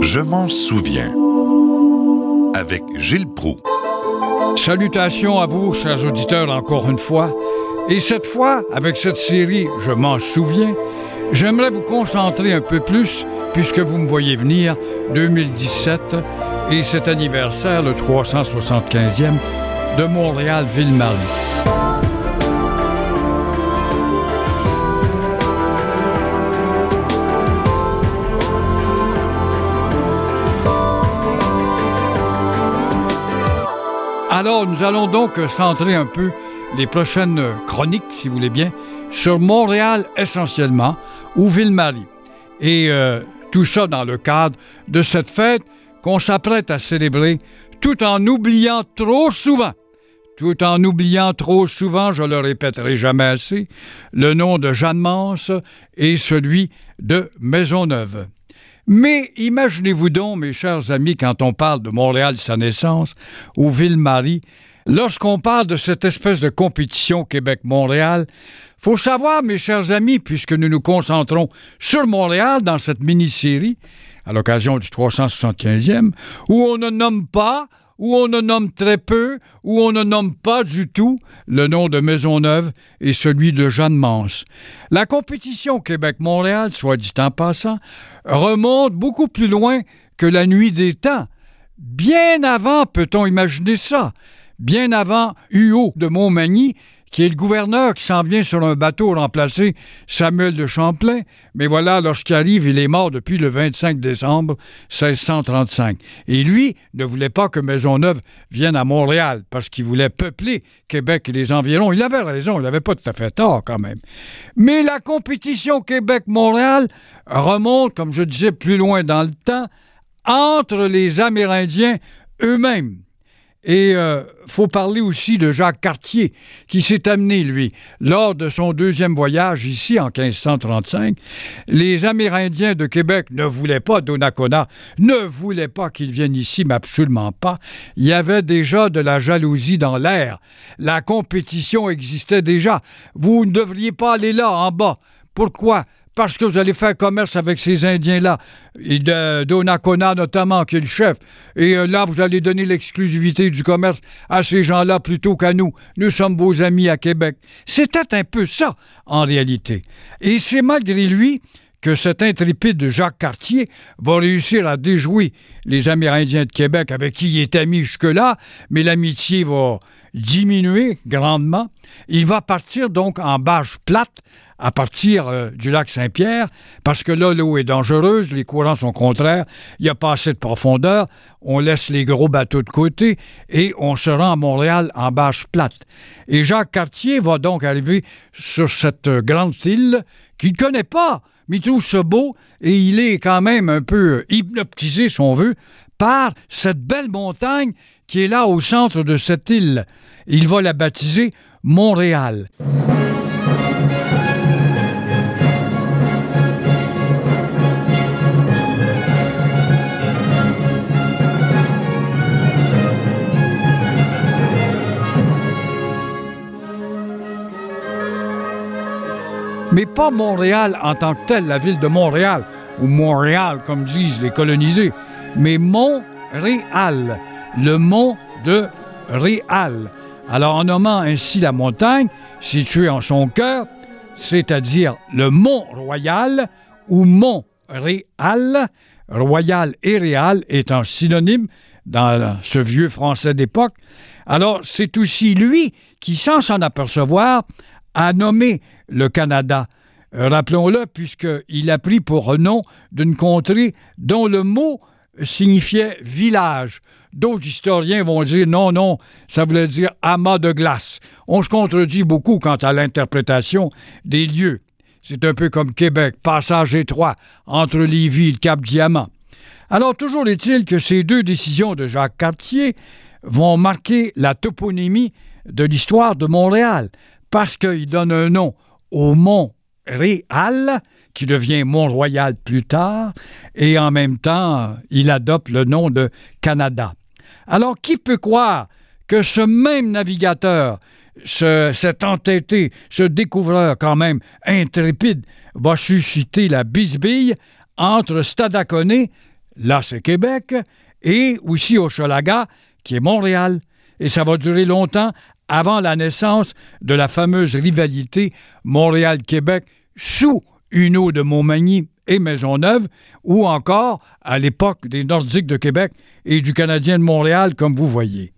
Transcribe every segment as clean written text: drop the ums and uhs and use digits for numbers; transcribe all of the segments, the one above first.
Je m'en souviens. Avec Gilles Proulx. Salutations à vous, chers auditeurs, encore une fois. Et cette fois, avec cette série « Je m'en souviens », j'aimerais vous concentrer un peu plus, puisque vous me voyez venir, 2017, et cet anniversaire, le 375e, de Montréal-Ville-Marie. Alors, nous allons donc centrer un peu les prochaines chroniques, si vous voulez bien, sur Montréal essentiellement, ou Ville-Marie. Et tout ça dans le cadre de cette fête qu'on s'apprête à célébrer tout en oubliant trop souvent, je le répéterai jamais assez, le nom de Jeanne Mance et celui de Maisonneuve. Mais imaginez-vous donc, mes chers amis, quand on parle de Montréal, sa naissance, ou Ville-Marie, lorsqu'on parle de cette espèce de compétition Québec-Montréal, faut savoir, mes chers amis, puisque nous nous concentrons sur Montréal dans cette mini-série, à l'occasion du 375e, où on ne nomme pas, où on ne nomme très peu, où on ne nomme pas du tout le nom de Maisonneuve et celui de Jeanne Mance. La compétition Québec-Montréal, soit dit en passant, remonte beaucoup plus loin que la nuit des temps. Bien avant, peut-on imaginer ça, bien avant Huot de Montmagny, qui est le gouverneur qui s'en vient sur un bateau remplacer Samuel de Champlain. Mais voilà, lorsqu'il arrive, il est mort depuis le 25 décembre 1635. Et lui ne voulait pas que Maisonneuve vienne à Montréal parce qu'il voulait peupler Québec et les environs. Il avait raison, il n'avait pas tout à fait tort quand même. Mais la compétition Québec-Montréal remonte, comme je disais, plus loin dans le temps, entre les Amérindiens eux-mêmes. Et faut parler aussi de Jacques Cartier, qui s'est amené, lui, lors de son deuxième voyage ici, en 1535. Les Amérindiens de Québec ne voulaient pas, Donnacona ne voulait pas qu'ils viennent ici, mais absolument pas. Il y avait déjà de la jalousie dans l'air. La compétition existait déjà. Vous ne devriez pas aller là, en bas. Pourquoi? Parce que vous allez faire commerce avec ces Indiens-là, et de Donnacona notamment, qui est le chef. Et là, vous allez donner l'exclusivité du commerce à ces gens-là plutôt qu'à nous. Nous sommes vos amis à Québec. C'était un peu ça, en réalité. Et c'est malgré lui que cet intrépide Jacques Cartier va réussir à déjouer les Amérindiens de Québec avec qui il est ami jusque-là, mais l'amitié va diminuer grandement. Il va partir donc en bâche plate à partir du lac Saint-Pierre, parce que là, l'eau est dangereuse, les courants sont contraires, il n'y a pas assez de profondeur, on laisse les gros bateaux de côté et on se rend à Montréal en bâche plate. Et Jacques Cartier va donc arriver sur cette grande île qu'il ne connaît pas, mais il trouve ça beau et il est quand même un peu hypnotisé, si on veut, par cette belle montagne qui est là au centre de cette île. Il va la baptiser Montréal. Mais pas Montréal en tant que telle, la ville de Montréal, ou Montréal, comme disent les colonisés, mais Mont-Réal, le mont de Réal. Alors, en nommant ainsi la montagne, située en son cœur, c'est-à-dire le Mont-Royal ou Mont-Réal, Royal et Réal étant synonymes dans ce vieux français d'époque. Alors, c'est aussi lui qui, sans s'en apercevoir, a nommé le Canada. Rappelons-le, puisqu'il a pris pour nom d'une contrée dont le mot signifiait village. D'autres historiens vont dire non, ça voulait dire amas de glace. On se contredit beaucoup quant à l'interprétation des lieux. C'est un peu comme Québec, passage étroit entre Lévis et le Cap-Diamant. Alors, toujours est-il que ces deux décisions de Jacques Cartier vont marquer la toponymie de l'histoire de Montréal, parce qu'il donne un nom au Mont-Réal, qui devient Mont-Royal plus tard, et en même temps, il adopte le nom de Canada. Alors, qui peut croire que ce même navigateur, cet entêté, ce découvreur quand même intrépide, va susciter la bisbille entre Stadacone, là c'est Québec, et aussi Hochelaga, qui est Montréal. Et ça va durer longtemps avant la naissance de la fameuse rivalité Montréal-Québec sous Huneau de Montmagny et Maisonneuve, ou encore à l'époque des Nordiques de Québec et du Canadien de Montréal, comme vous voyez.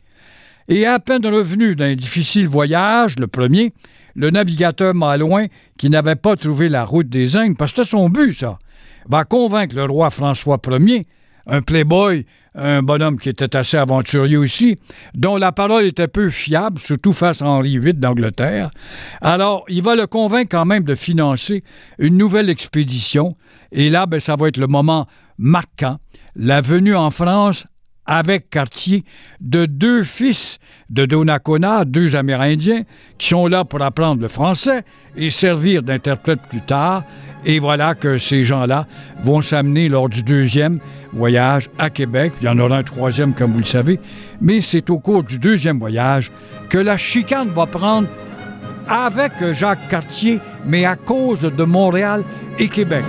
Et à peine revenu d'un difficile voyage, le premier, le navigateur Malouin, qui n'avait pas trouvé la route des Indes, parce que c'était son but, ça, va convaincre le roi François Ier, un playboy, un bonhomme qui était assez aventurier aussi, dont la parole était peu fiable, surtout face à Henri VIII d'Angleterre. Alors, il va le convaincre quand même de financer une nouvelle expédition. Et là, ça va être le moment marquant, la venue en France avec Cartier de 2 fils de Donnacona, 2 Amérindiens, qui sont là pour apprendre le français et servir d'interprètes plus tard. Et voilà que ces gens-là vont s'amener lors du 2e voyage à Québec. Il y en aura un 3e, comme vous le savez. Mais c'est au cours du 2e voyage que la chicane va prendre avec Jacques Cartier, mais à cause de Montréal et Québec.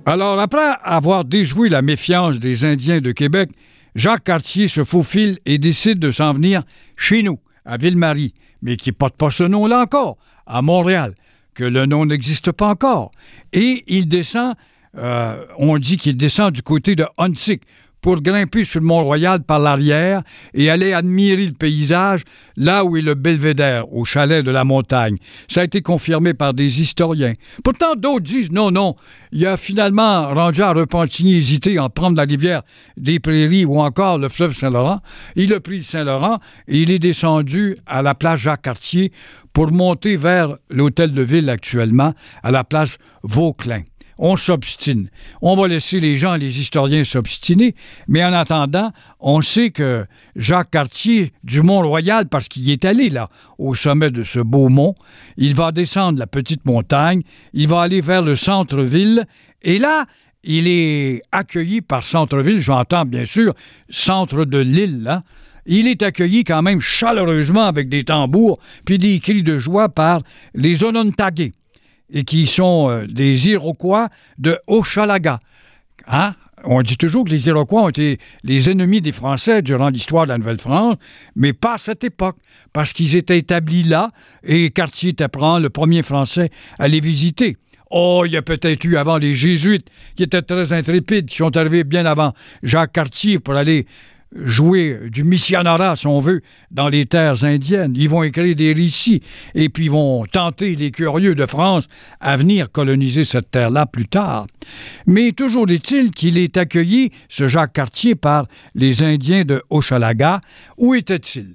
Alors, après avoir déjoué la méfiance des Indiens de Québec, Jacques Cartier se faufile et décide de s'en venir chez nous, à Ville-Marie, mais qui ne porte pas ce nom-là encore, à Montréal, que le nom n'existe pas encore. Et il descend, on dit qu'il descend du côté de Huntsic, pour grimper sur le Mont-Royal par l'arrière et aller admirer le paysage là où est le belvédère, au chalet de la montagne. Ça a été confirmé par des historiens. Pourtant, d'autres disent non, il a finalement rendu à Repentigny hésité en prendre la rivière des Prairies ou encore le fleuve Saint-Laurent. Il a pris le Saint-Laurent et il est descendu à la place Jacques-Cartier pour monter vers l'hôtel de ville actuellement, à la place Vauquelin. On s'obstine. On va laisser les gens, les historiens s'obstiner, mais en attendant, on sait que Jacques Cartier, du Mont-Royal, parce qu'il y est allé là, au sommet de ce beau mont, il va descendre la petite montagne, il va aller vers le centre-ville, et là, il est accueilli par centre-ville, j'entends bien sûr, centre de l'île, là. Il est accueilli quand même chaleureusement avec des tambours, puis des cris de joie par les Onontagués, et qui sont des Iroquois de Hochelaga. Hein? On dit toujours que les Iroquois ont été les ennemis des Français durant l'histoire de la Nouvelle-France, mais pas à cette époque, parce qu'ils étaient établis là, et Cartier était le premier Français à les visiter. Oh, il y a peut-être eu avant les Jésuites, qui étaient très intrépides, qui sont arrivés bien avant Jacques Cartier pour aller jouer du missionnarat, si on veut, dans les terres indiennes. Ils vont écrire des récits et puis ils vont tenter les curieux de France à venir coloniser cette terre-là plus tard. Mais toujours est-il qu'il est accueilli, ce Jacques Cartier, par les Indiens de Hochelaga. Où était-il?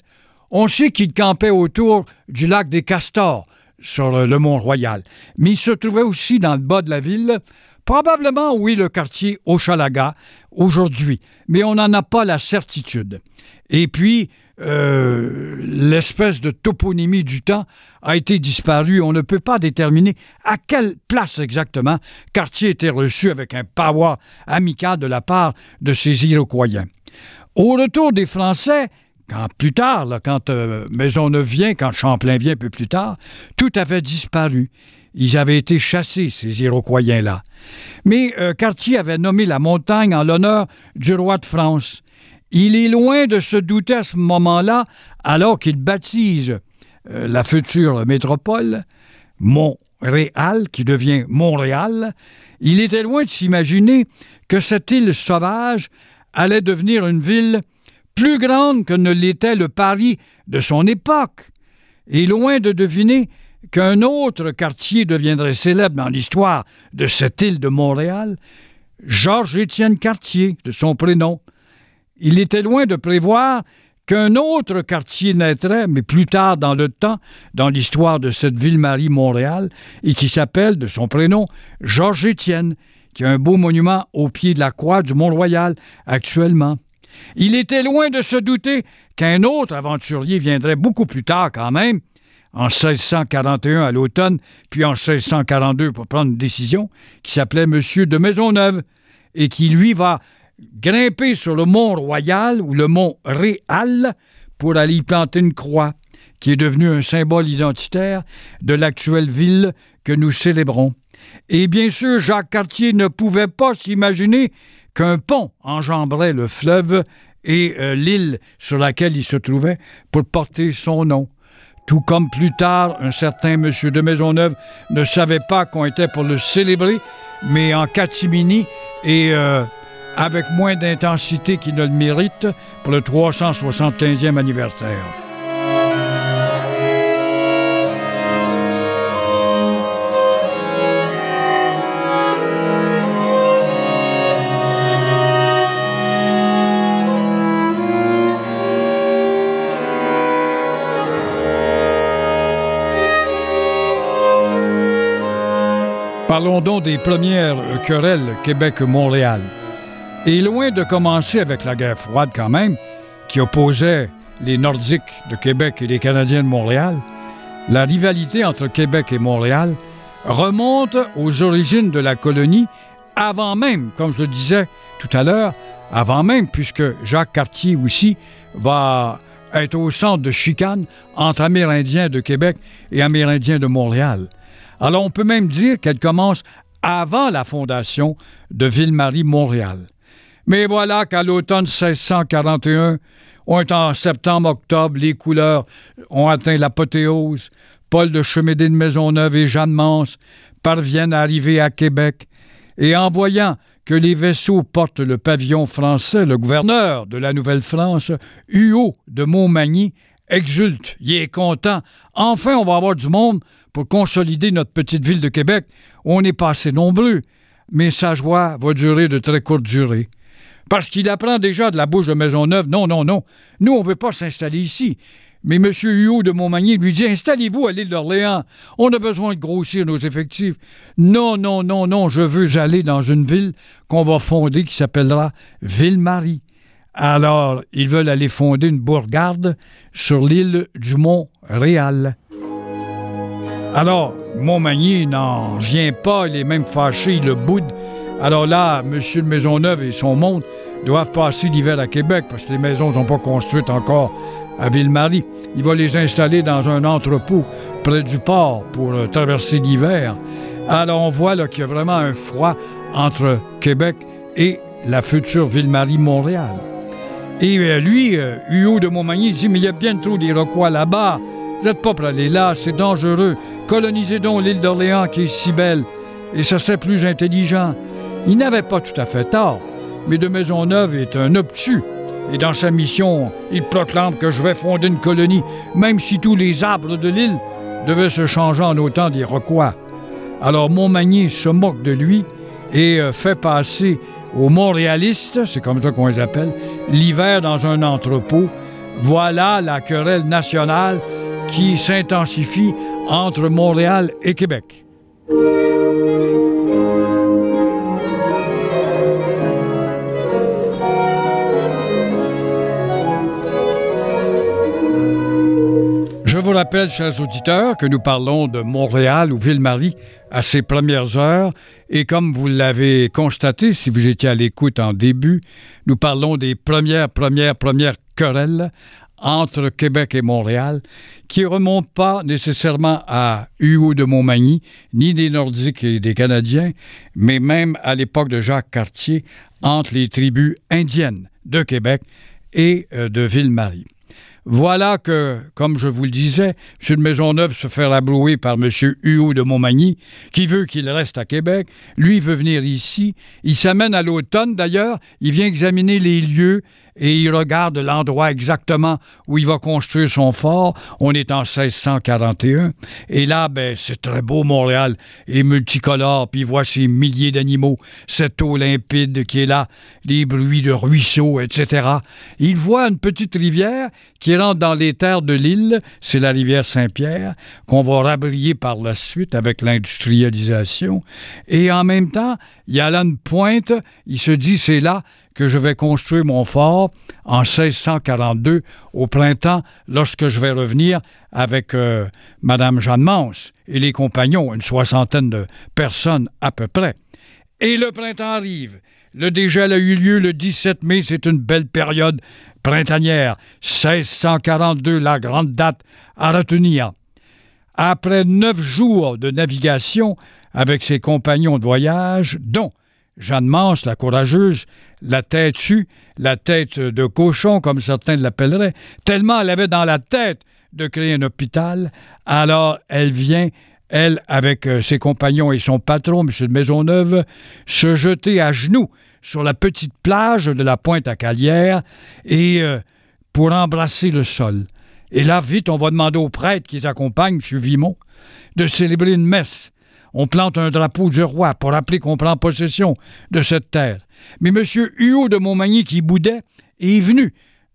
On sait qu'il campait autour du lac des Castors, sur le Mont-Royal, mais il se trouvait aussi dans le bas de la ville, probablement où est le quartier Hochelaga aujourd'hui, mais on n'en a pas la certitude. Et puis, l'espèce de toponymie du temps a été disparue. On ne peut pas déterminer à quelle place exactement Cartier était reçu avec un power amical de la part de ses Iroquois. Au retour des Français, plus tard, quand Maisonneuve vient, quand Champlain vient un peu plus tard, tout avait disparu. Ils avaient été chassés, ces Iroquois-là. Mais Cartier avait nommé la montagne en l'honneur du roi de France. Il est loin de se douter à ce moment-là, alors qu'il baptise la future métropole, Montréal, qui devient Montréal. Il était loin de s'imaginer que cette île sauvage allait devenir une ville plus grande que ne l'était le Paris de son époque. Et loin de deviner qu'un autre quartier deviendrait célèbre dans l'histoire de cette île de Montréal, Georges-Étienne Cartier, de son prénom. Il était loin de prévoir qu'un autre quartier naîtrait, mais plus tard dans le temps, dans l'histoire de cette Ville-Marie Montréal, et qui s'appelle, de son prénom, Georges-Étienne, qui a un beau monument au pied de la croix du Mont-Royal actuellement. Il était loin de se douter qu'un autre aventurier viendrait beaucoup plus tard quand même, en 1641 à l'automne, puis en 1642 pour prendre une décision, qui s'appelait Monsieur de Maisonneuve, et qui, lui, va grimper sur le Mont-Royal ou le Mont-Réal pour aller y planter une croix, qui est devenue un symbole identitaire de l'actuelle ville que nous célébrons. Et bien sûr, Jacques Cartier ne pouvait pas s'imaginer qu'un pont enjamberait le fleuve et l'île sur laquelle il se trouvait pour porter son nom. Tout comme plus tard, un certain monsieur de Maisonneuve ne savait pas qu'on était pour le célébrer, mais en catimini et avec moins d'intensité qu'il ne le mérite pour le 375e anniversaire. Parlons donc des premières querelles Québec-Montréal. Et loin de commencer avec la guerre froide quand même, qui opposait les Nordiques de Québec et les Canadiens de Montréal, la rivalité entre Québec et Montréal remonte aux origines de la colonie avant même, comme je le disais tout à l'heure, avant même, puisque Jacques Cartier aussi va être au centre de chicanes entre Amérindiens de Québec et Amérindiens de Montréal. Alors, on peut même dire qu'elle commence avant la fondation de Ville-Marie-Montréal. Mais voilà qu'à l'automne 1641, on est en septembre-octobre, les couleurs ont atteint l'apothéose. Paul de Chemédé de Maisonneuve et Jeanne Mance parviennent à arriver à Québec. Et en voyant que les vaisseaux portent le pavillon français, le gouverneur de la Nouvelle-France, Huot de Montmagny, exulte, il est content. Enfin, on va avoir du monde pour consolider notre petite ville de Québec. On n'est pas assez nombreux, mais sa joie va durer de très courte durée. Parce qu'il apprend déjà de la bouche de Maisonneuve, non, nous, on ne veut pas s'installer ici. Mais M. Huot de Montmagny lui dit, installez-vous à l'île d'Orléans, on a besoin de grossir nos effectifs. Non, je veux aller dans une ville qu'on va fonder qui s'appellera Ville-Marie. Alors, ils veulent aller fonder une bourgade sur l'île du Mont-Réal. Alors, Montmagny n'en vient pas, il est même fâché, il le boude. Alors là, M. de Maisonneuve et son monde doivent passer l'hiver à Québec parce que les maisons ne sont pas construites encore à Ville-Marie. Il va les installer dans un entrepôt près du port pour traverser l'hiver. Alors on voit là, qu'il y a vraiment un froid entre Québec et la future Ville-Marie-Montréal. Et lui, Huot de Montmagny, dit « Mais il y a bien trop d'Iroquois là-bas. Vous n'êtes pas pour aller là, c'est dangereux. Colonisez donc l'île d'Orléans qui est si belle. Et ça serait plus intelligent. » Il n'avait pas tout à fait tort, mais de Maisonneuve est un obtus. Et dans sa mission, il proclame que je vais fonder une colonie, même si tous les arbres de l'île devaient se changer en autant d'Iroquois. Alors Montmagny se moque de lui et fait passer aux Montréalistes, c'est comme ça qu'on les appelle, l'hiver dans un entrepôt. Voilà la querelle nationale qui s'intensifie entre Montréal et Québec. Je vous rappelle, chers auditeurs, que nous parlons de Montréal ou Ville-Marie à ses premières heures. Et comme vous l'avez constaté, si vous étiez à l'écoute en début, nous parlons des premières querelles entre Québec et Montréal qui ne remontent pas nécessairement à Huot de Montmagny, ni des Nordiques et des Canadiens, mais même à l'époque de Jacques Cartier entre les tribus indiennes de Québec et de Ville-Marie. Voilà que, comme je vous le disais, M. de Maisonneuve se fait rabrouer par M. Huot de Montmagny, qui veut qu'il reste à Québec. Lui veut venir ici. Il s'amène à l'automne, d'ailleurs. Il vient examiner les lieux et il regarde l'endroit exactement où il va construire son fort. On est en 1641. Et là, c'est très beau, Montréal, et multicolore, puis il voit ces milliers d'animaux, cette eau limpide qui est là, les bruits de ruisseaux, etc. Il voit une petite rivière qui rentre dans les terres de l'île, c'est la rivière Saint-Pierre, qu'on va rabrier par la suite avec l'industrialisation. Et en même temps, il y a là une pointe, il se dit, c'est là que je vais construire mon fort en 1642, au printemps, lorsque je vais revenir avec Mme Jeanne Mance et les compagnons, une soixantaine de personnes à peu près. Et le printemps arrive. Le dégel a eu lieu le 17 mai, c'est une belle période printanière. 1642, la grande date à retenir. Après 9 jours de navigation avec ses compagnons de voyage, dont Jeanne Mance, la courageuse, la tête sue, la tête de cochon, comme certains l'appelleraient, tellement elle avait dans la tête de créer un hôpital, alors elle vient, elle, avec ses compagnons et son patron, M. de Maisonneuve, se jeter à genoux sur la petite plage de la Pointe-à-Calière et pour embrasser le sol. Et là, vite, on va demander aux prêtres qui les accompagnent, M. Vimont, de célébrer une messe. On plante un drapeau du roi pour rappeler qu'on prend possession de cette terre. Mais M. Huot de Montmagny, qui boudait, est venu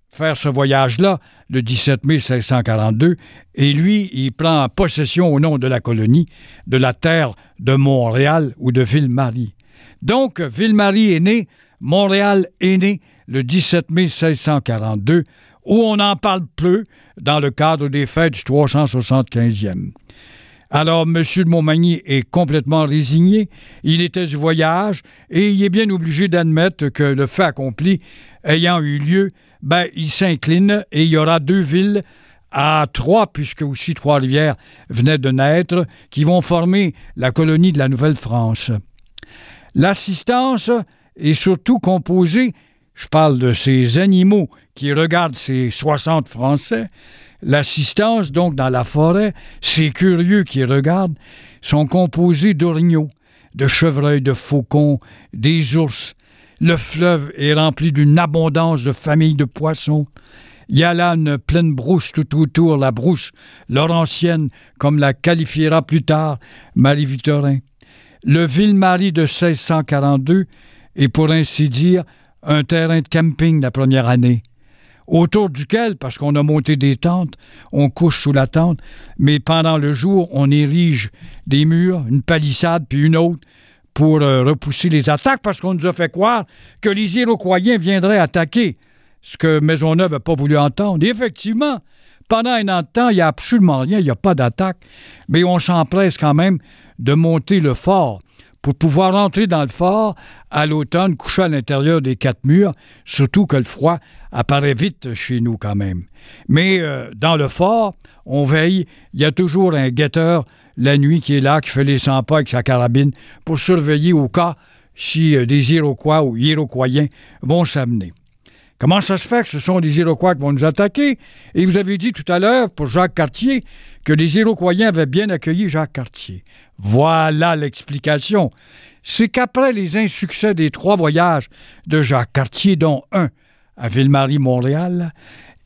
faire ce voyage-là le 17 mai 1642, et lui, il prend possession au nom de la colonie de la terre de Montréal ou de Ville-Marie. Donc, Ville-Marie est née, Montréal est né le 17 mai 1642, où on en parle peu dans le cadre des fêtes du 375e. Alors, M. de Montmagny est complètement résigné, il était du voyage, et il est bien obligé d'admettre que le fait accompli ayant eu lieu, il s'incline, et il y aura 2 villes à 3, puisque aussi Trois-Rivières venait de naître, qui vont former la colonie de la Nouvelle-France. L'assistance est surtout composée, je parle de ces animaux qui regardent ces 60 Français, l'assistance, donc, dans la forêt, ces curieux qui regardent, sont composés d'orignaux, de chevreuils, de faucons, des ours. Le fleuve est rempli d'une abondance de familles de poissons. Il y a là une pleine brousse tout autour, la brousse laurentienne, comme la qualifiera plus tard Marie-Victorin. Le Ville-Marie de 1642 est, pour ainsi dire, un terrain de camping la première année, autour duquel, parce qu'on a monté des tentes, on couche sous la tente, mais pendant le jour, on érige des murs, une palissade, puis une autre, pour repousser les attaques, parce qu'on nous a fait croire que les Iroquois viendraient attaquer, ce que Maisonneuve n'a pas voulu entendre. Et effectivement, pendant un an de temps, il n'y a absolument rien, il n'y a pas d'attaque, mais on s'empresse quand même de monter le fort pour pouvoir entrer dans le fort à l'automne, coucher à l'intérieur des 4 murs, surtout que le froid apparaît vite chez nous quand même. Mais dans le fort, on veille, il y a toujours un guetteur la nuit qui est là, qui fait les 100 pas avec sa carabine pour surveiller au cas si des Iroquois ou Iroquoiens vont s'amener. Comment ça se fait que ce sont des Iroquois qui vont nous attaquer? Et vous avez dit tout à l'heure, pour Jacques Cartier, que les Iroquoiens avaient bien accueilli Jacques Cartier. Voilà l'explication. C'est qu'après les insuccès des 3 voyages de Jacques Cartier, dont un à Ville-Marie-Montréal,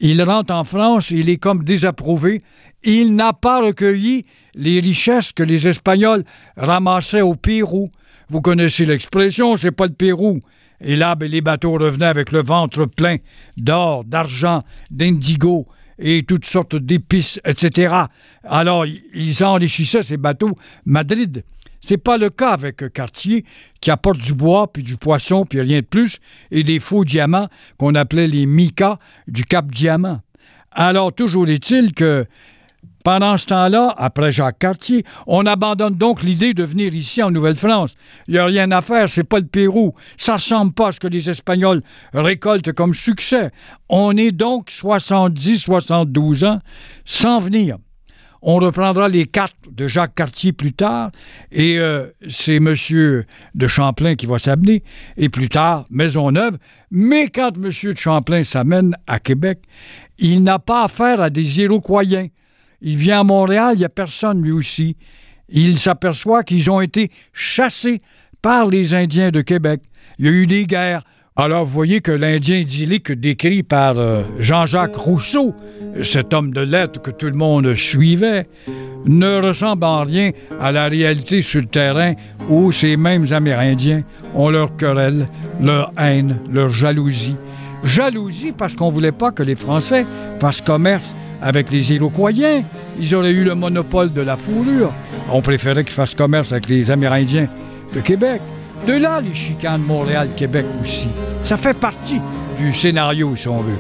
il rentre en France, il est comme désapprouvé. Il n'a pas recueilli les richesses que les Espagnols ramassaient au Pérou. Vous connaissez l'expression, c'est pas le Pérou. Et là, les bateaux revenaient avec le ventre plein d'or, d'argent, d'indigo et toutes sortes d'épices, etc. Alors, ils enrichissaient ces bateaux Madrid. C'est pas le cas avec Cartier, qui apporte du bois, puis du poisson, puis rien de plus, et des faux diamants qu'on appelait les micas du Cap Diamant. Alors, toujours est-il que pendant ce temps-là, après Jacques Cartier, on abandonne donc l'idée de venir ici en Nouvelle-France. Il n'y a rien à faire, c'est pas le Pérou. Ça ne ressemble pas à ce que les Espagnols récoltent comme succès. On est donc 70-72 ans sans venir. On reprendra les 4 de Jacques Cartier plus tard, et c'est M. de Champlain qui va s'amener, et plus tard, Maisonneuve. Mais quand M. de Champlain s'amène à Québec, il n'a pas affaire à des Iroquois. Il vient à Montréal, il n'y a personne lui aussi. Il s'aperçoit qu'ils ont été chassés par les Indiens de Québec. Il y a eu des guerres. Alors, vous voyez que l'Indien idyllique décrit par Jean-Jacques Rousseau, cet homme de lettres que tout le monde suivait, ne ressemble en rien à la réalité sur le terrain où ces mêmes Amérindiens ont leur querelle, leur haine, leur jalousie. Jalousie parce qu'on ne voulait pas que les Français fassent commerce avec les Iroquois. Ils auraient eu le monopole de la fourrure. On préférait qu'ils fassent commerce avec les Amérindiens de Québec. De là, les chicanes Montréal-Québec aussi. Ça fait partie du scénario, si on veut.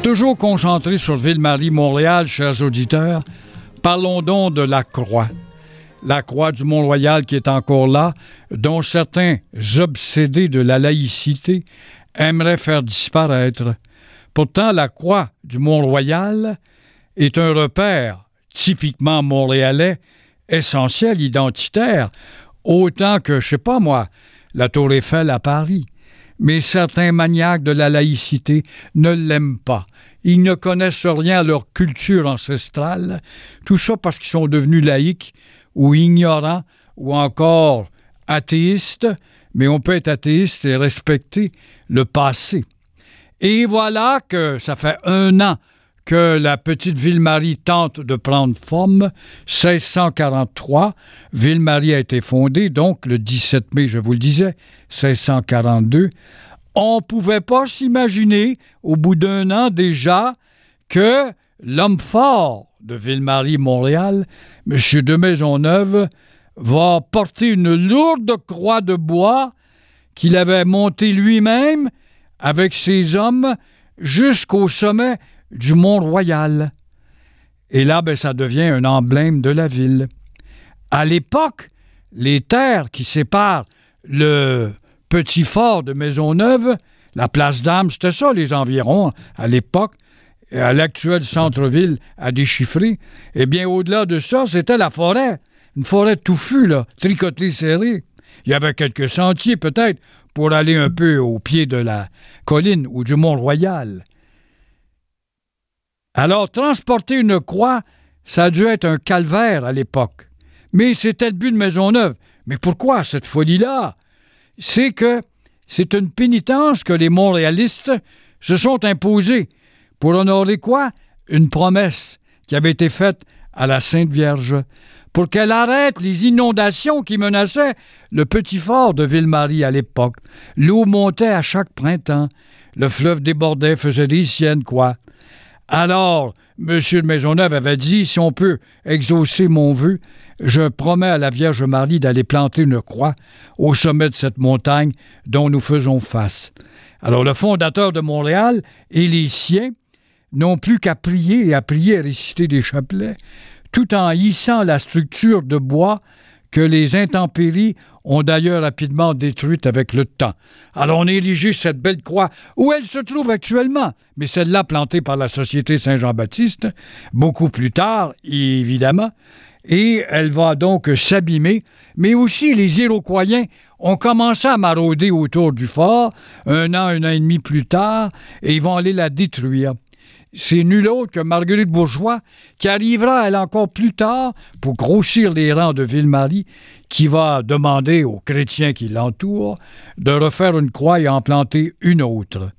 Toujours concentré sur Ville-Marie-Montréal, chers auditeurs, parlons donc de la croix. La croix du Mont-Royal qui est encore là, dont certains obsédés de la laïcité aimeraient faire disparaître. Pourtant, la croix du Mont-Royal est un repère typiquement montréalais, essentiel, identitaire, autant que, je sais pas moi, la Tour Eiffel à Paris. Mais certains maniaques de la laïcité ne l'aiment pas. Ils ne connaissent rien à leur culture ancestrale. Tout ça parce qu'ils sont devenus laïcs ou ignorants ou encore athéistes. Mais on peut être athéiste et respecter le passé. Et voilà que ça fait 1 an que la petite Ville-Marie tente de prendre forme. 1643, Ville-Marie a été fondée, donc le 17 mai, je vous le disais, 1642. On ne pouvait pas s'imaginer, au bout d'1 an déjà, que l'homme fort de Ville-Marie-Montréal, M. de Maisonneuve, va porter une lourde croix de bois qu'il avait montée lui-même avec ses hommes jusqu'au sommet du Mont-Royal. Et là, ça devient un emblème de la ville. À l'époque, les terres qui séparent le petit fort de Maisonneuve, la place d'Armes, c'était ça, les environs, à l'époque, et à l'actuel centre-ville à déchiffrer. Eh bien, au-delà de ça, c'était la forêt. Une forêt touffue, là, tricotée serrée. Il y avait quelques sentiers, peut-être, pour aller un peu au pied de la colline ou du Mont-Royal. Alors, transporter une croix, ça a dû être un calvaire à l'époque. Mais c'était le but de Maisonneuve. Mais pourquoi cette folie-là? C'est que c'est une pénitence que les montréalistes se sont imposés pour honorer quoi? Une promesse qui avait été faite à la Sainte Vierge pour qu'elle arrête les inondations qui menaçaient le petit fort de Ville-Marie à l'époque. L'eau montait à chaque printemps. Le fleuve débordait, faisait des siennes, quoi. Alors, M. de Maisonneuve avait dit, si on peut exaucer mon vœu, je promets à la Vierge Marie d'aller planter une croix au sommet de cette montagne dont nous faisons face. Alors, le fondateur de Montréal et les siens n'ont plus qu'à prier et réciter des chapelets, tout en hissant la structure de bois que les intempéries ont d'ailleurs rapidement détruite avec le temps. Alors on a érigé cette belle croix où elle se trouve actuellement, mais celle-là plantée par la Société Saint-Jean-Baptiste, beaucoup plus tard, évidemment, et elle va donc s'abîmer. Mais aussi les Iroquoiens ont commencé à marauder autour du fort 1 an et demi plus tard, et ils vont aller la détruire. C'est nul autre que Marguerite Bourgeois qui arrivera, elle, encore plus tard pour grossir les rangs de Ville-Marie, qui va demander aux chrétiens qui l'entourent de refaire une croix et en planter une autre.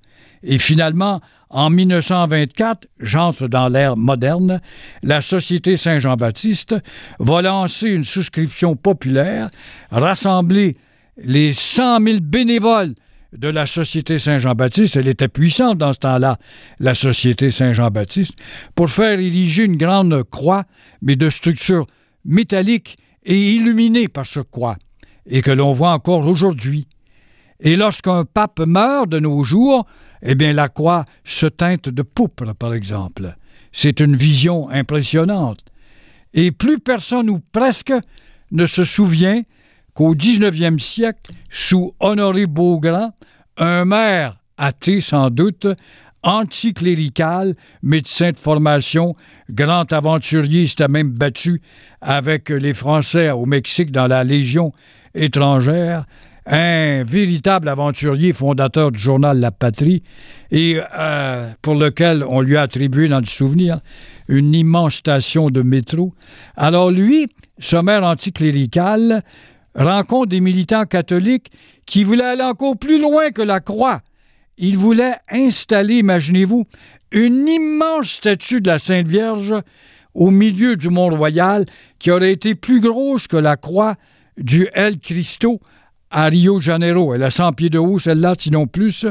Et finalement, en 1924, j'entre dans l'ère moderne, la Société Saint-Jean-Baptiste va lancer une souscription populaire, rassembler les 100 000 bénévoles de la Société Saint-Jean-Baptiste, elle était puissante dans ce temps-là, la Société Saint-Jean-Baptiste, pour faire ériger une grande croix, mais de structure métallique et illuminée par ce croix, et que l'on voit encore aujourd'hui. Et lorsqu'un pape meurt de nos jours, eh bien la croix se teinte de pourpre, par exemple. C'est une vision impressionnante. Et plus personne, ou presque, ne se souvient qu'au 19e siècle, sous Honoré Beaugrand, un maire athée sans doute, anticlérical, médecin de formation, grand aventurier, s'était même battu avec les Français au Mexique dans la Légion étrangère, un véritable aventurier fondateur du journal La Patrie et pour lequel on lui a attribué dans le souvenir une immense station de métro. Alors lui, ce maire anticlérical, rencontre des militants catholiques qui voulaient aller encore plus loin que la croix. Ils voulaient installer, imaginez-vous, une immense statue de la Sainte Vierge au milieu du Mont-Royal qui aurait été plus grosse que la croix du El Cristo à Rio de Janeiro. Elle a 100 pieds de haut, celle-là, sinon plus.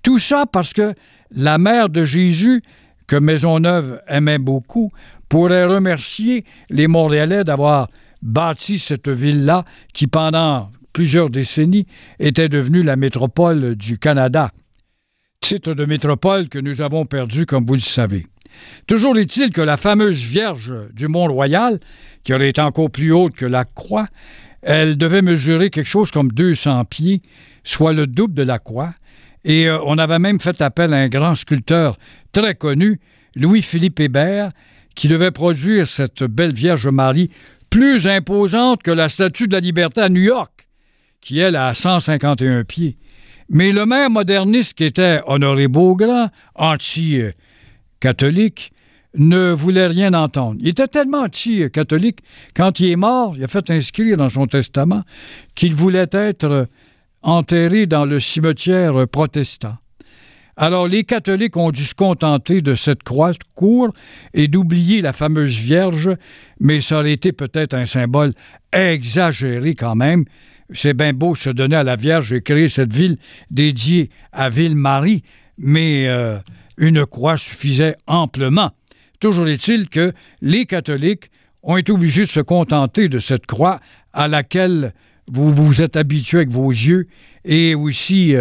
Tout ça parce que la mère de Jésus, que Maisonneuve aimait beaucoup, pourrait remercier les Montréalais d'avoir bâti cette ville-là qui, pendant plusieurs décennies, était devenue la métropole du Canada. Titre de métropole que nous avons perdu, comme vous le savez. Toujours est-il que la fameuse Vierge du Mont-Royal, qui aurait été encore plus haute que la croix, elle devait mesurer quelque chose comme 200 pieds, soit le double de la croix. Et on avait même fait appel à un grand sculpteur très connu, Louis-Philippe Hébert, qui devait produire cette belle Vierge Marie plus imposante que la Statue de la Liberté à New York, qui, elle, a 151 pieds. Mais le maire moderniste qui était Honoré Beaugrand, anti-catholique, ne voulait rien entendre. Il était tellement anti-catholique, quand il est mort, il a fait inscrire dans son testament qu'il voulait être enterré dans le cimetière protestant. Alors, les catholiques ont dû se contenter de cette croix courte et d'oublier la fameuse Vierge, mais ça aurait été peut-être un symbole exagéré quand même. C'est bien beau se donner à la Vierge et créer cette ville dédiée à Ville-Marie, mais une croix suffisait amplement. Toujours est-il que les catholiques ont été obligés de se contenter de cette croix à laquelle vous vous êtes habitués avec vos yeux et aussi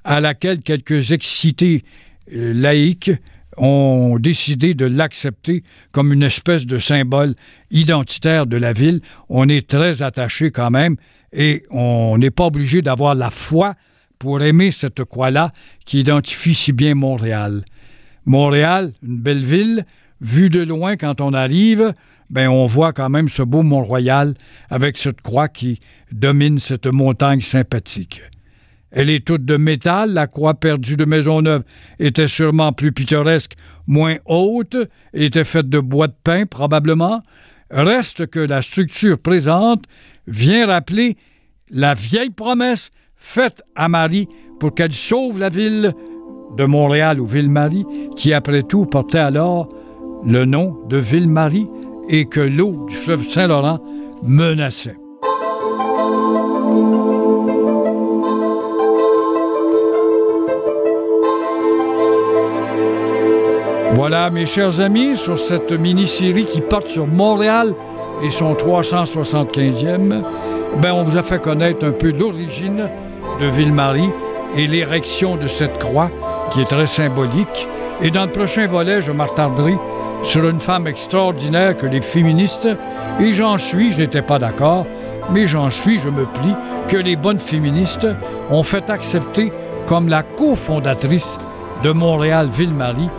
à laquelle quelques excités laïcs ont décidé de l'accepter comme une espèce de symbole identitaire de la ville. On est très attaché quand même et on n'est pas obligé d'avoir la foi pour aimer cette croix-là qui identifie si bien Montréal. Montréal, une belle ville, vue de loin quand on arrive, ben on voit quand même ce beau Mont-Royal avec cette croix qui domine cette montagne sympathique. Elle est toute de métal, la croix perdue de Maisonneuve était sûrement plus pittoresque, moins haute, était faite de bois de pin probablement. Reste que la structure présente vient rappeler la vieille promesse faite à Marie pour qu'elle sauve la ville de Montréal ou Ville-Marie, qui après tout portait alors le nom de Ville-Marie et que l'eau du fleuve Saint-Laurent menaçait. Voilà, mes chers amis, sur cette mini-série qui porte sur Montréal et son 375e, on vous a fait connaître un peu l'origine de Ville-Marie et l'érection de cette croix qui est très symbolique. Et dans le prochain volet, je m'attarderai sur une femme extraordinaire que les féministes, et je n'étais pas d'accord, mais je me plie, que les bonnes féministes ont fait accepter comme la cofondatrice de Montréal Ville-Marie,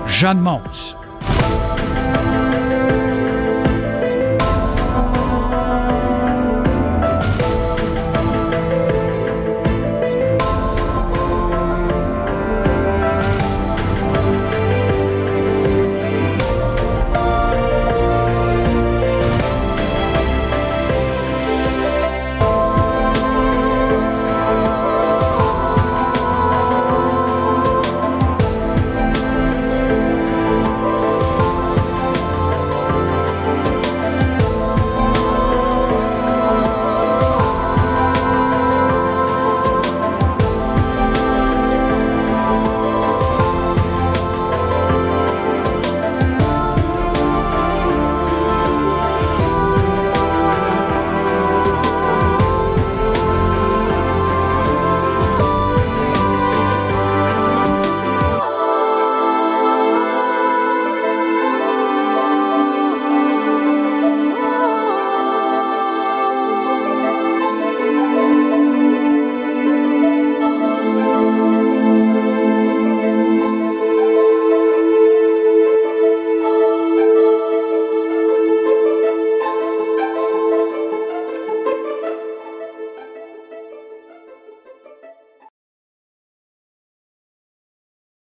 Jeanne Mance.